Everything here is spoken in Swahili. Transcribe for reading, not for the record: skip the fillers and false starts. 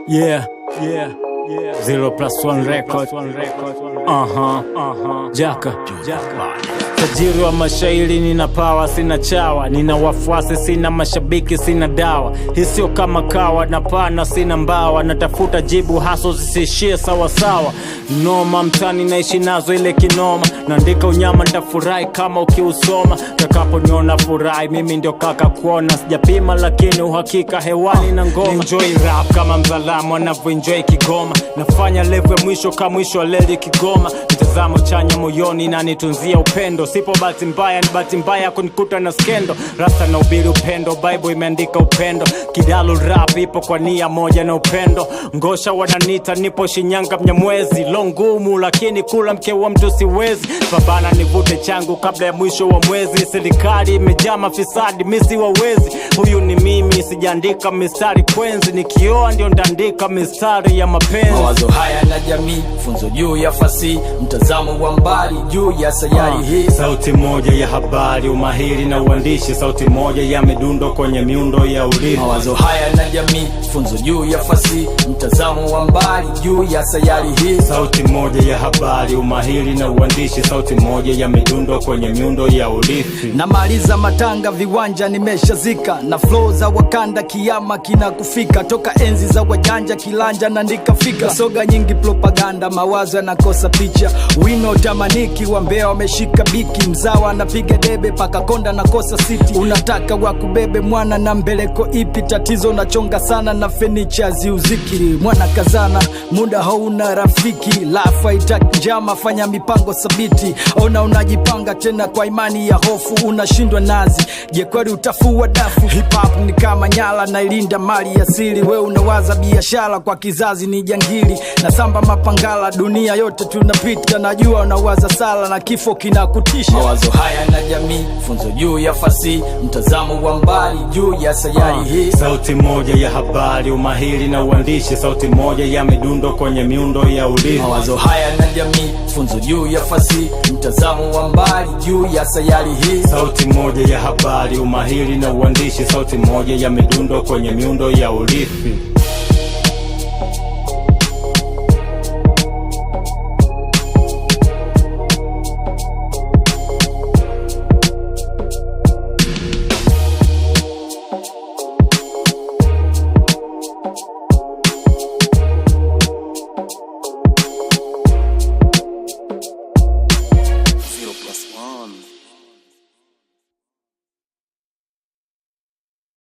Yeah. 0+1 record. Jaka. Tajiri wa mashairi, nina power, sina chawa. Nina wafuasi, sina mashabiki, sina dawa. Hii sio kama kawa, na pana sina mbawa. Natafuta jibu haso zisishie sawa sawa. Noma mtani naishi nazo ile kinoma. Naandika unyama nitafurahi kama ukiusoma. Takapo niona furahi, mimi ndio kaka kuona. Sijapima lakini uhakika hewani na ngoma. Enjoy rap kama mzalamu anavyoenjoy Kigoma. Nafanya level ya mwisho kama mwisho wa leli Kigoma. Mtazamo chanya moyoni na nitunzia upendo. Sipo bahati mbaya, ni bahati mbaya kunikuta na skendo. Rasta na ubiri upendo, Bible imeandika upendo. Kidalu rap ipo kwa nia moja na upendo. Ngosha wananita nipo Shinyanga Mnyamwezi. Longumu lakini kula mke wa mtu siwezi. Pambana nivute changu kabla ya mwisho wa mwezi. Serikali imejaa mafisadi misi wawezi. Huyu ni mimi sijaandika mistari kwenzi. Nikioa ndio ndaandika mistari ya mapenzi. Mawazo haya na jamii, funzo juu ya fasihi, mtazamo wa mbali juu ya sayari hii. Sauti moja ya habari, umahiri na uandishi. Sauti moja ya midundo kwenye miundo ya urithi. Mawazo haya na jamii, funzo juu ya fasihi, mtazamo wa mbali juu ya sayari hii. Sauti moja ya habari, umahiri na uandishi. Sauti moja ya midundo kwenye miundo ya urithi. Namaliza matanga viwanja nimeshazika, na flow za Wakanda kiama kinakufika. Toka enzi za wajanja kilanja naandika fika. Soga nyingi propaganda, mawazo yanakosa picha. Wino tamaniki wa Mbeya wameshika biki. Mzawa anapiga debe paka konda na kosa city. Unataka wakubebe mwana na mbeleko ipi? Tatizo unachonga sana na furniture ziuziki. Mwana kazana muda hauna rafiki. Lafa itaki njama, fanya mipango sabiti. Ona unajipanga tena kwa imani ya hofu. Unashindwa nazi, je kweli utafua dafu? Hip hop ni kama nyala na ilinda mali asili. We unawaza biashara kwa kizazi ni jangili. Na samba mapangala dunia yote tunapita. Najua unawaza sala na kifo kinakutisha. Mawazo haya na jamii, funzo juu ya fasihi, mtazamo wa mbali juu ya sayari hii. Sauti moja ya habari, umahiri na uandishi. Sauti moja ya midundo kwenye miundo ya urithi. Mawazo haya na jamii, funzo juu ya fasihi, mtazamo wa mbali juu ya sayari hii. Sauti moja ya habari, umahiri na uandishi. Sauti moja ya midundo kwenye miundo ya urithi.